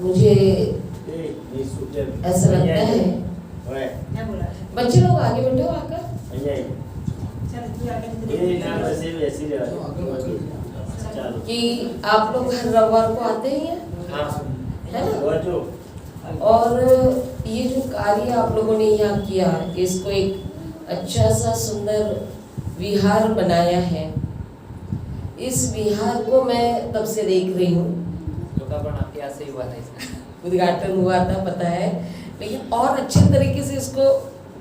मुझे ऐसा लगता है बच्चे लोग आगे बैठो आकर कि आप लोग हर रविवार को आते ही हैं, है ना? और ये जो कार्य आप लोगों ने यहाँ किया, इसको एक अच्छा सा सुंदर विहार बनाया है। इस विहार को मैं तब से देख रही हूँ, उद्घाटन हुआ था पता है, लेकिन और अच्छे तरीके से इसको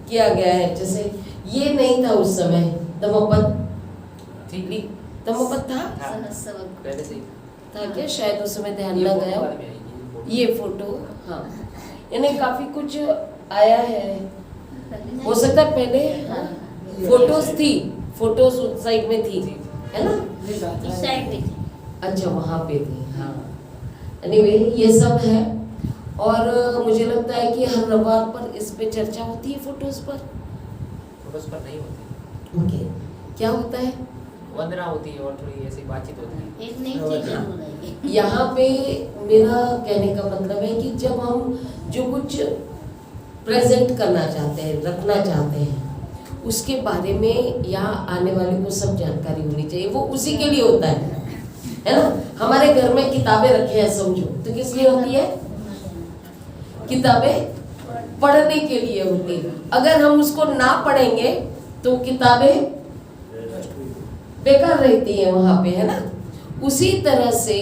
किया गया है। जैसे ये नहीं था उस समय, तमोपद था पहले से ही था क्या? शायद उस समय ध्यान न गया हो। ये फोटो, हाँ, यानी काफी कुछ आया है, हो सकता है पहले फोटोज थी, फोटोज उस साइड में थी, है ना? इस साइड में थी। अच्छा, वहाँ पे थी, हाँ। एनीवे ये सब है, और मुझे लगता है कि हर रविवार पर इस पे चर्चा होती है, फोटोज पर नहीं होती। ओके, क्या होता है? वंदना होती है और थोड़ी ऐसी बातचीत होती है। एक नई चीज हो रही है यहाँ पे। मेरा कहने का मतलब है कि जब हम जो कुछ प्रेजेंट करना चाहते हैं, रखना चाहते हैं, उसके बारे में यहाँ आने वाले को सब जानकारी होनी चाहिए। वो उसी के लिए होता है ना? हमारे घर में किताबें रखे हैं समझो, तो किस लिए होती है? किताबें पढ़ने के लिए होती है। अगर हम उसको ना पढ़ेंगे तो किताबें बेकार रहती है वहां पे, है ना? उसी तरह से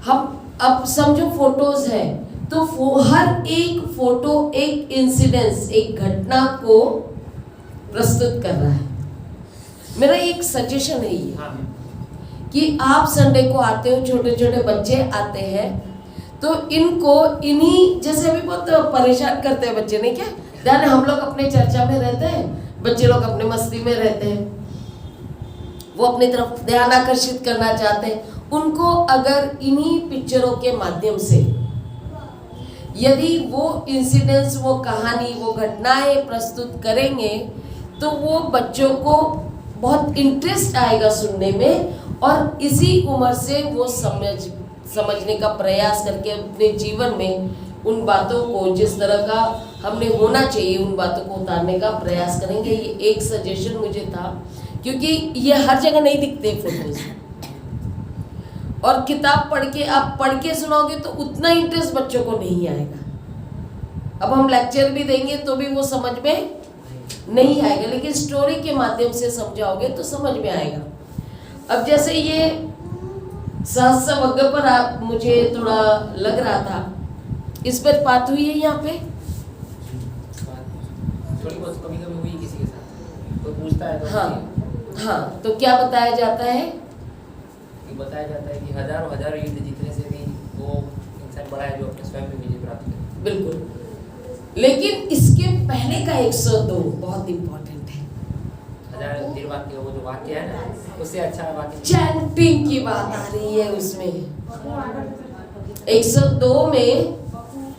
हम अब समझो फोटोज है, तो हर एक फोटो एक इंसिडेंस, एक घटना को प्रस्तुत कर रहा है। मेरा एक सजेशन है ये, कि आप संडे को आते हो, छोटे छोटे बच्चे आते हैं, तो इनको इन्हीं जैसे अभी बहुत परेशान करते हैं बच्चे, नहीं क्या? ध्यान, हम लोग अपने चर्चा में रहते हैं, बच्चे लोग अपने मस्ती में रहते हैं, वो अपनी तरफ ध्यान आकर्षित करना चाहते हैं। उनको अगर इन्हीं पिक्चरों के माध्यम से यदि वो इंसिडेंट्स, वो कहानी, वो घटनाएं प्रस्तुत करेंगे, तो वो बच्चों को बहुत इंटरेस्ट आएगा सुनने में, और इसी उम्र से वो समझने का प्रयास करके अपने जीवन में उन बातों को, जिस तरह का हमने होना चाहिए, उन बातों को उतारने का प्रयास करेंगे। ये एक सजेशन मुझे था, क्योंकि ये हर जगह नहीं दिखते फोटोज, और किताब पढ़ के आप पढ़ के सुनाओगे तो उतना इंटरेस्ट बच्चों को नहीं आएगा। अब हम लेक्चर भी देंगे तो भी वो समझ में नहीं आएगा, लेकिन स्टोरी के माध्यम से समझाओगे तो समझ में आएगा। अब जैसे ये सहस्र वग्ग पर आप, मुझे थोड़ा लग रहा था, इस पर बात हुई है यहाँ पे, थोड़ी बहुत कभी कभी हुई किसी के साथ, कोई पूछता है तो हाँ, तो क्या बताया जाता है? बताया जाता है कि हजारों युद्ध जीतने से भी वो इंसान बड़ा है जो अपने स्वयं में विजय प्राप्त करे। बिल्कुल, लेकिन इसके पहले का 102 बहुत इम्पोर्टेंट है। हजार देर वाक्य, वो जो वाक्य है ना, उससे अच्छा वाक्य चैंटिंग की बात आ रही है उसमें। 102 में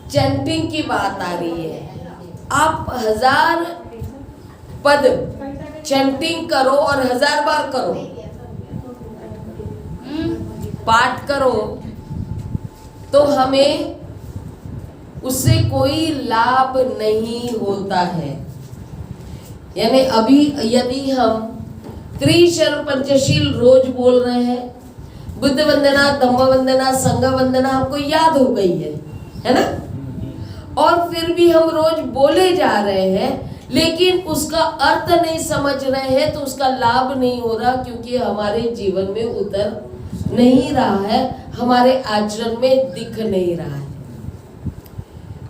चैंटिंग की बात आ रही है। आप 1000 पद चैंटिंग करो और 1000 बार करो, पाठ करो, तो हमें उससे कोई लाभ नहीं होता है। यानी अभी यदि हम त्रिशरण पंचशील रोज बोल रहे हैं, बुद्ध वंदना, धम्म वंदना, संघ वंदना हमको याद हो गई है ना? और फिर भी हम रोज बोले जा रहे हैं, लेकिन उसका अर्थ नहीं समझ रहे हैं, तो उसका लाभ नहीं हो रहा, क्योंकि हमारे जीवन में उतर नहीं रहा है, हमारे आचरण में दिख नहीं रहा है।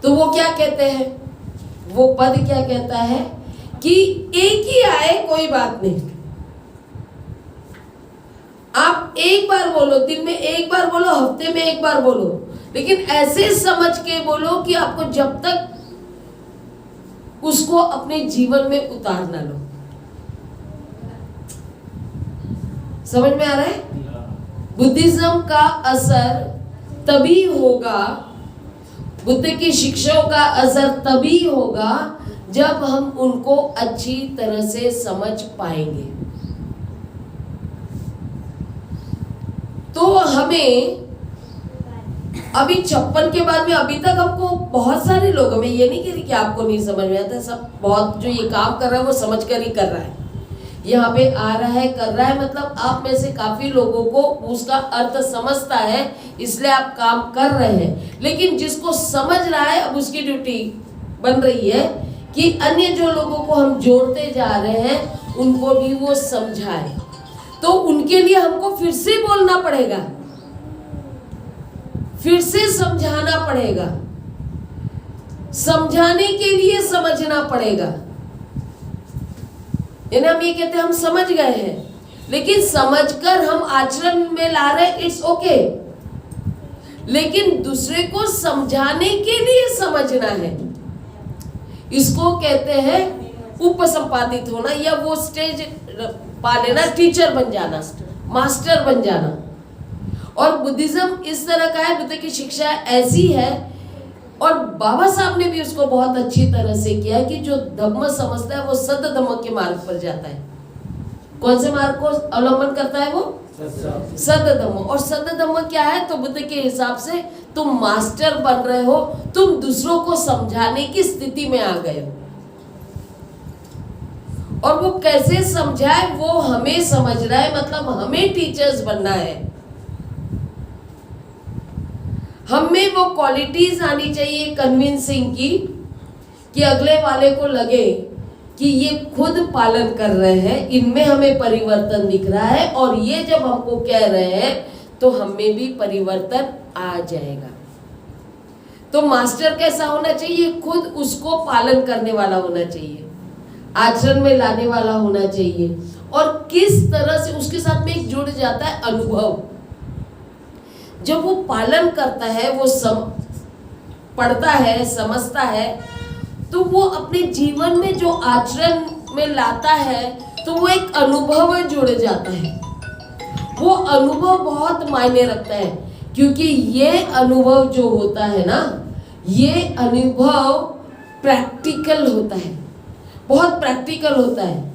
तो वो क्या कहते हैं, वो पद क्या कहता है कि एक ही आए कोई बात नहीं, आप एक बार बोलो, दिन में एक बार बोलो, हफ्ते में एक बार बोलो, लेकिन ऐसे समझ के बोलो कि आपको जब तक उसको अपने जीवन में उतार ना लो। समझ में आ रहा है? बुद्धिज्म का असर तभी होगा, बुद्ध की शिक्षाओं का असर तभी होगा जब हम उनको अच्छी तरह से समझ पाएंगे। तो हमें अभी 56 के बाद में अभी तक हमको बहुत सारे लोग, मैं ये नहीं कह रही कि आपको नहीं समझ में आता, सब बहुत जो ये काम कर रहा है वो समझ कर ही कर रहा है, यहाँ पे आ रहा है, कर रहा है, मतलब आप में से काफी लोगों को उसका अर्थ समझता है, इसलिए आप काम कर रहे हैं। लेकिन जिसको समझ रहा है, अब उसकी ड्यूटी बन रही है कि अन्य जो लोगों को हम जोड़ते जा रहे हैं उनको भी वो समझाए। तो उनके लिए हमको फिर से बोलना पड़ेगा, फिर से समझाना पड़ेगा, समझाने के लिए समझना पड़ेगा। यानी हम ये कहते हैं हम समझ गए हैं, लेकिन समझकर हम आचरण में ला रहे, इट्स ओके, लेकिन दूसरे को समझाने के लिए समझना है। इसको कहते हैं उपसंपादित होना, या वो स्टेज पा लेना, टीचर बन जाना, मास्टर बन जाना। और बुद्धिज्म इस तरह का है, बुद्ध की शिक्षा ऐसी है, और बाबा साहब ने भी उसको बहुत अच्छी तरह से किया कि जो धम्म समझता है वो सद धम्म के मार्ग पर जाता है। कौन से मार्ग को अवलंबन करता है वो? सद धम्म। और सद धम्म क्या है? तो बुद्ध के हिसाब से तुम मास्टर बन रहे हो, तुम दूसरों को समझाने की स्थिति में आ गए हो, और वो कैसे समझाए वो हमें समझ रहा है, मतलब हमें टीचर्स बनना है। हमें वो क्वालिटीज आनी चाहिए कन्विंसिंग की, कि अगले वाले को लगे कि ये खुद पालन कर रहे हैं, इनमें हमें परिवर्तन दिख रहा है, और ये जब हमको कह रहे हैं तो हमें भी परिवर्तन आ जाएगा। तो मास्टर कैसा होना चाहिए? खुद उसको पालन करने वाला होना चाहिए, आचरण में लाने वाला होना चाहिए। और किस तरह से उसके साथ में एक जुड़ जाता है अनुभव। जब वो पालन करता है, वो पढ़ता है, समझता है, तो वो अपने जीवन में जो आचरण में लाता है तो वो एक अनुभव में जुड़ जाता है। वो अनुभव बहुत मायने रखता है, क्योंकि ये अनुभव जो होता है ना, ये अनुभव प्रैक्टिकल होता है, बहुत प्रैक्टिकल होता है।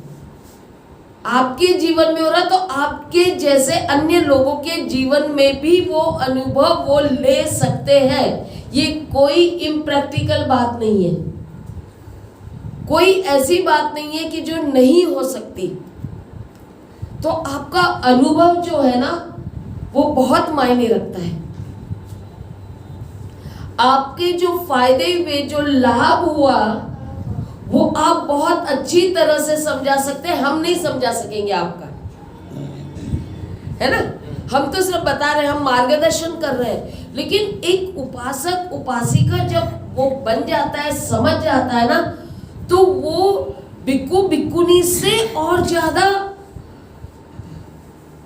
आपके जीवन में हो रहा तो आपके जैसे अन्य लोगों के जीवन में भी वो अनुभव वो ले सकते हैं। ये कोई इम्प्रैक्टिकल बात नहीं है, कोई ऐसी बात नहीं है कि जो नहीं हो सकती। तो आपका अनुभव जो है ना वो बहुत मायने रखता है। आपके जो फायदे हुए, जो लाभ हुआ, वो आप बहुत अच्छी तरह से समझा सकते हैं, हम नहीं समझा सकेंगे आपका, है ना। हम तो सिर्फ बता रहे हैं, हम मार्गदर्शन कर रहे हैं, लेकिन एक उपासक उपासिका जब वो बन जाता है, समझ जाता है ना, तो वो भिक्खु भिक्खुनी से और ज्यादा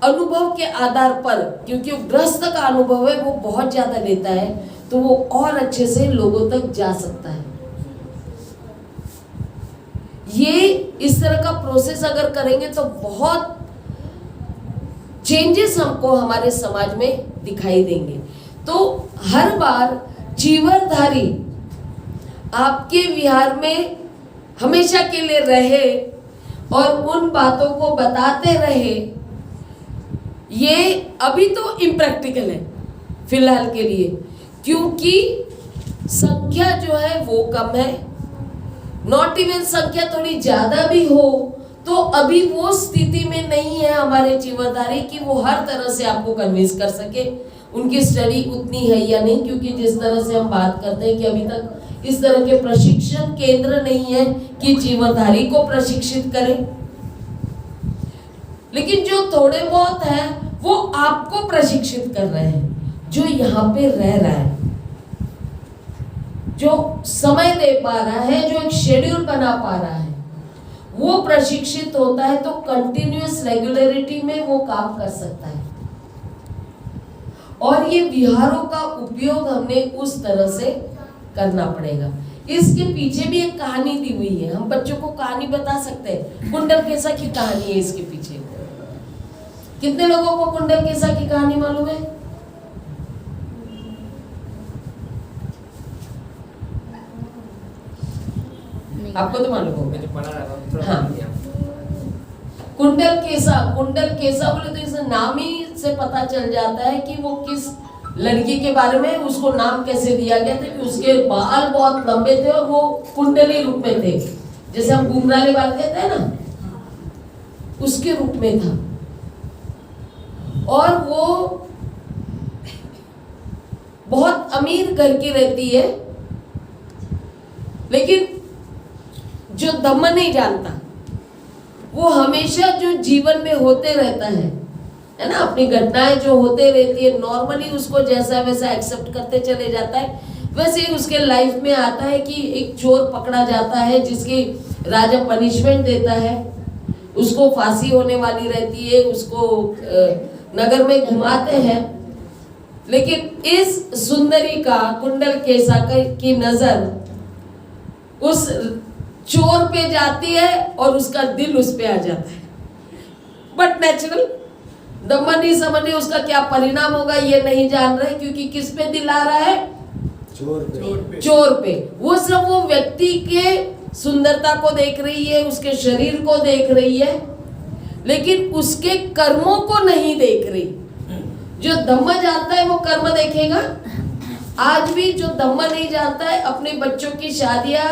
अनुभव के आधार पर, क्योंकि गृहस्थ का अनुभव है वो बहुत ज्यादा लेता है, तो वो और अच्छे से लोगों तक जा सकता है। ये इस तरह का प्रोसेस अगर करेंगे तो बहुत चेंजेस हमको हमारे समाज में दिखाई देंगे। तो हर बार चीवरधारी आपके विहार में हमेशा के लिए रहे और उन बातों को बताते रहे, ये अभी तो इम्प्रैक्टिकल है फिलहाल के लिए, क्योंकि संख्या जो है वो कम है। नॉट इवन संख्या थोड़ी ज्यादा भी हो तो अभी वो स्थिति में नहीं है हमारे चीवरधारी कि वो हर तरह से आपको कन्विंस कर सके। उनकी स्टडी उतनी है या नहीं, क्योंकि जिस तरह से हम बात करते हैं कि अभी तक इस तरह के प्रशिक्षण केंद्र नहीं है कि चीवरधारी को प्रशिक्षित करें। लेकिन जो थोड़े बहुत है वो आपको प्रशिक्षित कर रहे हैं, जो यहाँ पे रह रहा है, जो समय दे पा रहा है, जो एक शेड्यूल बना पा रहा है, वो प्रशिक्षित होता है तो कंटिन्यूअस रेगुलरिटी में वो काम कर सकता है। और ये विहारों का उपयोग हमने उस तरह से करना पड़ेगा। इसके पीछे भी एक कहानी दी हुई है, हम बच्चों को कहानी बता सकते हैं। कुंडल केसा की कहानी है इसके पीछे। कितने लोगों को कुंडल केसा की कहानी मालूम है? आपको तो मालूम होगा। हाँ। कुंडल केसा बोले तो इस नाम ही से पता चल जाता है कि वो किस लड़की के बारे में उसको नाम कैसे दिया गया था कि उसके बाल बहुत लंबे थे और वो कुंडली रूप में थे, जैसे हम घुंघराले बाल कहते हैं ना, उसके रूप में था। और वो बहुत अमीर घर की रहती है, लेकिन जो धम्म नहीं जानता वो हमेशा जो जीवन में होते रहता है ना, अपनी घटनाएं जो होते रहती है नॉर्मली उसको जैसा वैसा एक्सेप्ट करते चले जाता है। वैसे ही उसके लाइफ में आता है कि एक चोर पकड़ा जाता है जिसकी राजा पनिशमेंट देता है, उसको फांसी होने वाली रहती है, उसको नगर में घुमाते हैं, लेकिन इस सुंदरी का कुंडल केसा की नजर उस चोर पे जाती है और उसका दिल उस पे आ जाता है। बट नेचुरल दम्मा नहीं समझ रहे उसका क्या परिणाम होगा, ये नहीं जान रहे, क्योंकि किस पे दिल आ रहा है? चोर पे। वो सिर्फ वो व्यक्ति के सुंदरता को देख रही है, उसके शरीर को देख रही है, लेकिन उसके कर्मों को नहीं देख रही। जो धम्म जानता है वो कर्म देखेगा। आज भी जो धम्म नहीं जानता है अपने बच्चों की शादियां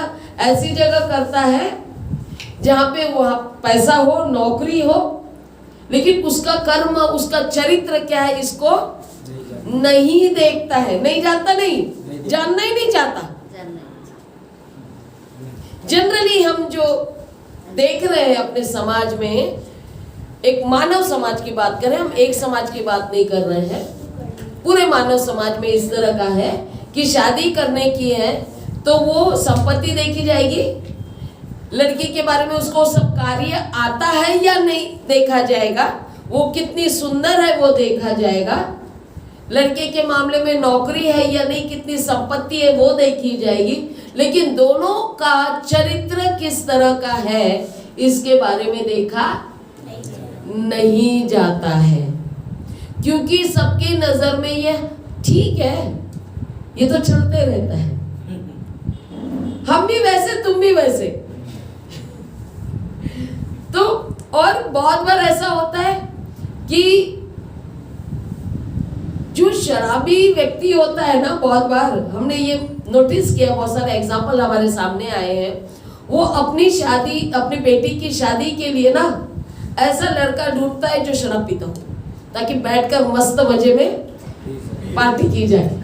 ऐसी जगह करता है जहां पे वहां पैसा हो, नौकरी हो, लेकिन उसका कर्म, उसका चरित्र क्या है इसको नहीं देखता है, नहीं जानता, नहीं जानना ही नहीं चाहता। जनरली हम जो देख रहे हैं अपने समाज में, एक मानव समाज की बात करें, हम एक समाज की बात नहीं कर रहे हैं, पूरे मानव समाज में इस तरह का है कि शादी करने की है तो वो संपत्ति देखी जाएगी, लड़की के बारे में उसको सब कार्य आता है या नहीं देखा जाएगा, वो कितनी सुंदर है वो देखा जाएगा, लड़के के मामले में नौकरी है या नहीं, कितनी संपत्ति है वो देखी जाएगी, लेकिन दोनों का चरित्र किस तरह का है इसके बारे में देखा नहीं जाता है, क्योंकि सबकी नजर में ये ठीक है, ये तो चलते रहता है, हम भी वैसे तुम भी वैसे। तो और बहुत बार ऐसा होता है कि जो शराबी व्यक्ति होता है ना, बहुत बार हमने ये नोटिस किया, बहुत सारे एग्जाम्पल हमारे सामने आए हैं, वो अपनी शादी, अपनी बेटी की शादी के लिए ना ऐसा लड़का ढूंढता है जो शराब पीता हो, ताकि बैठकर मस्त मजे में पार्टी की जाए।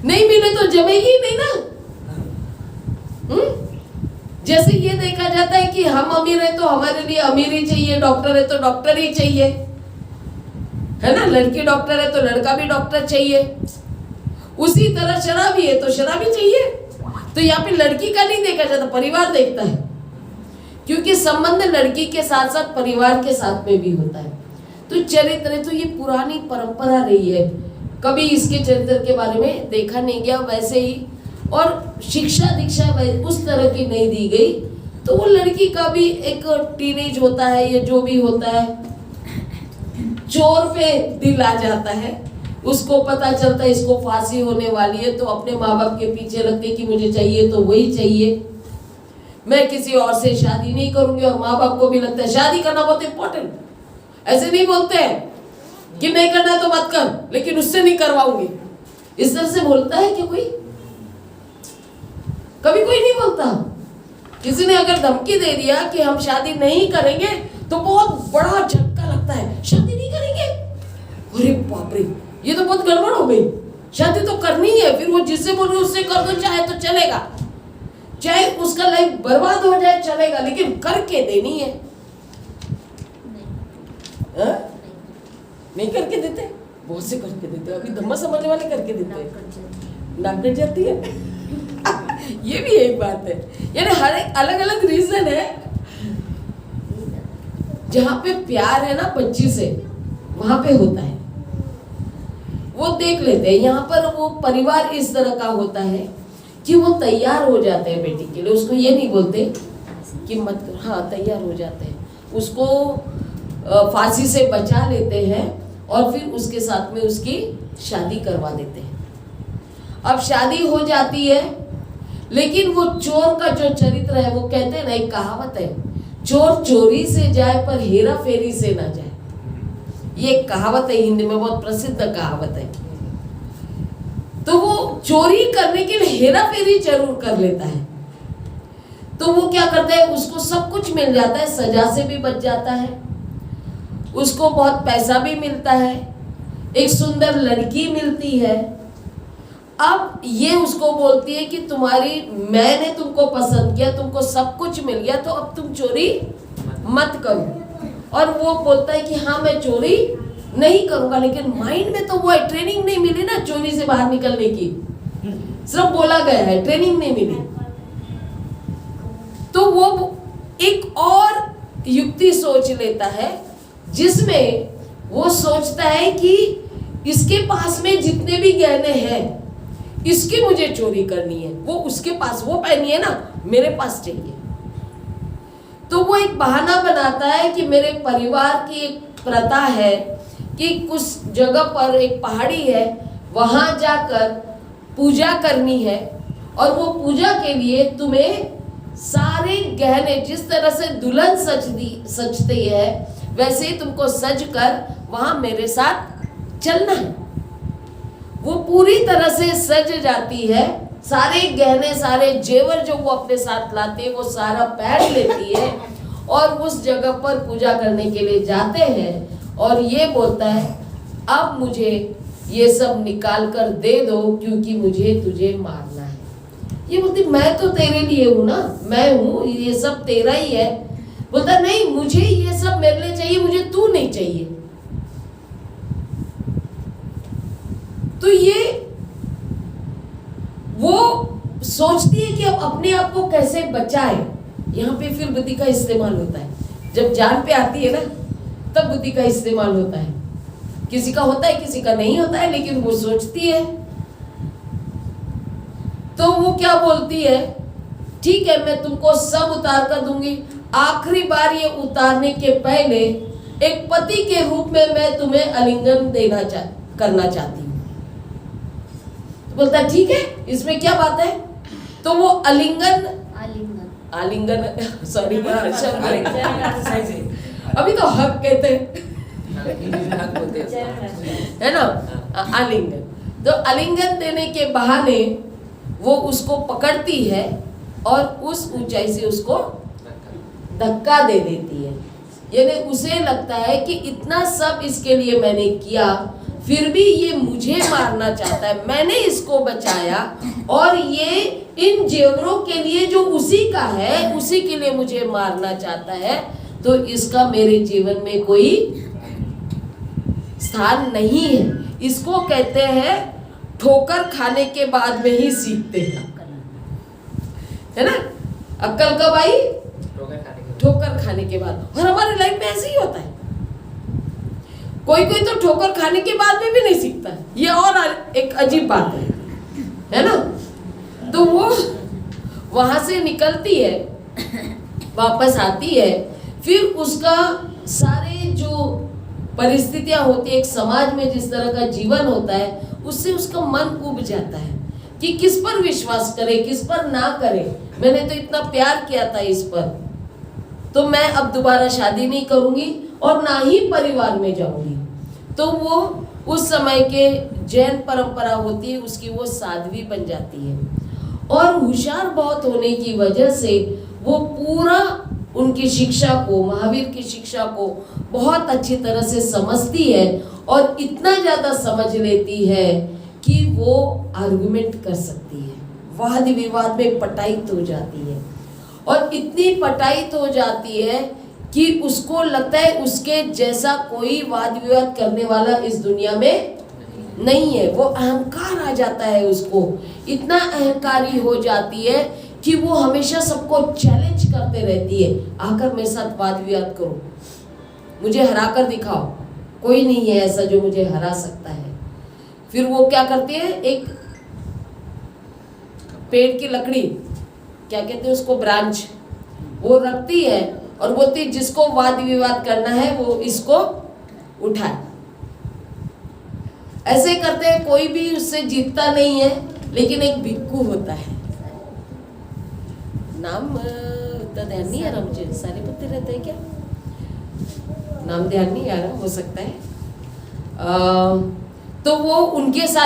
नहीं मिले तो जमेगी ही नहीं ना। जैसे ये देखा जाता है कि हम अमीर है तो हमारे लिए अमीर ही चाहिए, डॉक्टर है तो डॉक्टर ही चाहिए, है ना, लड़की डॉक्टर है तो लड़का भी डॉक्टर चाहिए, उसी तरह शराबी है तो शराबी चाहिए। तो यहाँ पे लड़की का नहीं देखा जाता, परिवार देखता है, क्योंकि संबंध लड़की के साथ साथ परिवार के साथ में भी होता है। तो चरित्र, तो ये पुरानी परंपरा रही है, कभी इसके चरित्र के बारे में देखा नहीं गया, वैसे ही और शिक्षा दीक्षा उस तरह की नहीं दी गई। तो वो लड़की का भी एक टीनेज होता है, ये जो भी होता है, चोर पे दिल आ जाता है, उसको पता चलता है इसको फांसी होने वाली है, तो अपने माँ बाप के पीछे लगते कि मुझे चाहिए तो वही चाहिए, मैं किसी और से शादी नहीं करूंगी, और माँ बाप को भी लगता है शादी करना बहुत इंपॉर्टेंट। ऐसे नहीं बोलते हैं कि नहीं करना तो मत कर, लेकिन उससे नहीं करवाऊंगी, इस तरह से बोलता है क्या कोई? कभी कोई नहीं बोलता। किसी ने अगर धमकी दे दिया कि हम शादी नहीं करेंगे तो बहुत बड़ा झटका लगता है, शादी नहीं करेंगे, अरे बाप रे, ये तो बहुत गड़बड़ हो गई, शादी तो करनी है, फिर वो जिससे बोल रहे उससे कर दो, चाहे तो चलेगा, चाहे उसका लाइफ बर्बाद हो जाए चलेगा, लेकिन करके देनी है। नहीं करके देते, बहुत से करके देते, अभी धम्मा समझने वाले करके देते हैं, नाक कट जाती है। ये भी एक बात है, यानी हर एक अलग अलग रीजन है। जहाँ पे प्यार है ना बच्ची से, वहां पे होता है, वो देख लेते हैं। यहाँ पर वो परिवार इस तरह का होता है कि वो तैयार हो जाते हैं बेटी के लिए, उसको ये नहीं बोलते कि मत कर, हाँ तैयार हो जाते हैं, उसको फांसी से बचा लेते हैं और फिर उसके साथ में उसकी शादी करवा देते हैं। अब शादी हो जाती है, लेकिन वो चोर का जो चरित्र है, वो कहते हैं ना, एक कहावत है, चोर चोरी से जाए पर हेरा फेरी से ना जाए। ये एक कहावत है, हिंदी में बहुत प्रसिद्ध कहावत है। तो वो चोरी करने के लिए हेरा फेरी जरूर कर लेता है। तो वो क्या करता है, उसको सब कुछ मिल जाता है, सजा से भी बच जाता है, उसको बहुत पैसा भी मिलता है, एक सुंदर लड़की मिलती है। अब ये उसको बोलती है कि मैंने तुमको पसंद किया, तुमको सब कुछ मिल गया, तो अब तुम चोरी मत करो। और वो बोलता है कि हाँ मैं चोरी नहीं करूंगा, लेकिन माइंड में तो वो है, ट्रेनिंग नहीं मिली ना चोरी से बाहर निकलने की, सिर्फ बोला गया है, ट्रेनिंग नहीं मिली। तो वो एक और युक्ति सोच लेता है, जिसमें वो सोचता है कि इसके पास में जितने भी गहने हैं इसकी मुझे चोरी करनी है, वो उसके पास वो पहनी है ना, मेरे पास चाहिए। तो वो एक बहाना बनाता है कि मेरे परिवार की एक प्रथा है कि कुछ जगह पर एक पहाड़ी है, वहां जाकर पूजा करनी है, और वो पूजा के लिए तुम्हें सारे गहने, जिस तरह से दुल्हन सजती है वैसे ही तुमको सज कर वहां मेरे साथ चलना है। वो पूरी तरह से सज जाती है, सारे गहने सारे जेवर जो वो अपने साथ लाते हैं वो सारा पहन लेती है, और उस जगह पर पूजा करने के लिए जाते हैं। और ये बोलता है अब मुझे ये सब निकाल कर दे दो, क्योंकि मुझे तुझे मारना है। ये बोलती मैं तो तेरे लिए हूं ना, मैं हूं, ये सब तेरा ही है। बोलता नहीं, मुझे ये सब मेरे लिए चाहिए, मुझे तू नहीं चाहिए। तो ये वो सोचती है कि अब अपने आप को कैसे बचाए। यहाँ पे फिर बुद्धि का इस्तेमाल होता है। जब जान पे आती है ना, तब बुद्धि का इस्तेमाल होता है। किसी का होता है, किसी का नहीं होता है, लेकिन वो सोचती है। तो वो क्या बोलती है, ठीक है मैं तुमको सब उतार कर दूंगी, आखिरी बार ये उतारने के पहले एक पति के रूप में मैं तुम्हें आलिंगन करना चाहती हूँ। तो बोलता है ठीक है, इसमें क्या बात है। तो वो आलिंगन सॉरी अभी तो हक कहते हैं, है ना, आलिंगन। तो आलिंगन देने के बहाने वो उसको पकड़ती है और उस ऊंचाई से उसको धक्का दे देती है। यानी उसे लगता है कि इतना सब इसके लिए मैंने किया, फिर भी ये मुझे मारना चाहता है, मैंने इसको बचाया, और ये इन जेवरों के लिए जो उसी का है उसी के लिए मुझे मारना चाहता है। तो इसका मेरे जीवन में कोई स्थान नहीं है। इसको कहते हैं ठोकर खाने के बाद में ही सीखते हैं, है ना। अक्ल कब आई? ठोकर खाने के बाद। और हमारे लाइफ में ऐसे ही होता है, कोई कोई तो ठोकर खाने के बाद में भी नहीं सीखता है। ये और एक अजीब बात है ना। तो वो वहां से निकलती है, वापस आती है, फिर उसका सारे जो परिस्थितियां होती है, एक समाज में जिस तरह का जीवन होता है, उससे उसका मन उब जाता है कि किस पर विश्वास करे, किस पर ना करे। मैंने तो इतना प्यार किया था इस पर, तो मैं अब दोबारा शादी नहीं करूंगी और ना ही परिवार में जाऊंगी। तो वो उस समय के जैन परंपरा होती है उसकी वो साध्वी बन जाती है, और होशियार बहुत होने की वजह से वो पूरा उनकी शिक्षा को, महावीर की शिक्षा को बहुत अच्छी तरह से समझती है, और इतना ज़्यादा समझ लेती है कि वो आर्गुमेंट कर सकती है, वाद विवाद में पटाईत हो जाती है। और इतनी पटाईत हो जाती है कि उसको लगता है उसके जैसा कोई वाद विवाद करने वाला इस दुनिया में नहीं है। वो अहंकार आ जाता है उसको, इतना अहंकारी हो जाती है कि वो हमेशा सबको चैलेंज करते रहती है, आकर मेरे साथ वाद विवाद करो, मुझे हरा कर दिखाओ, कोई नहीं है ऐसा जो मुझे हरा सकता है। फिर वो क्या करती है, एक पेड़ की लकड़ी, क्या कहते हैं उसको, ब्रांच, वो रखती है और बोलती है जिसको वाद विवाद करना है वो इसको उठाए। ऐसे करते हैं, कोई भी उससे जीतता नहीं है। लेकिन एक भिक्खू होता है, नाम उतना ध्यान नहीं आ रहा मुझे, सारे पत्ते रहते हैं क्या, नाम ध्यान नहीं आ रहा, हो सकता है तो वो उनके साथ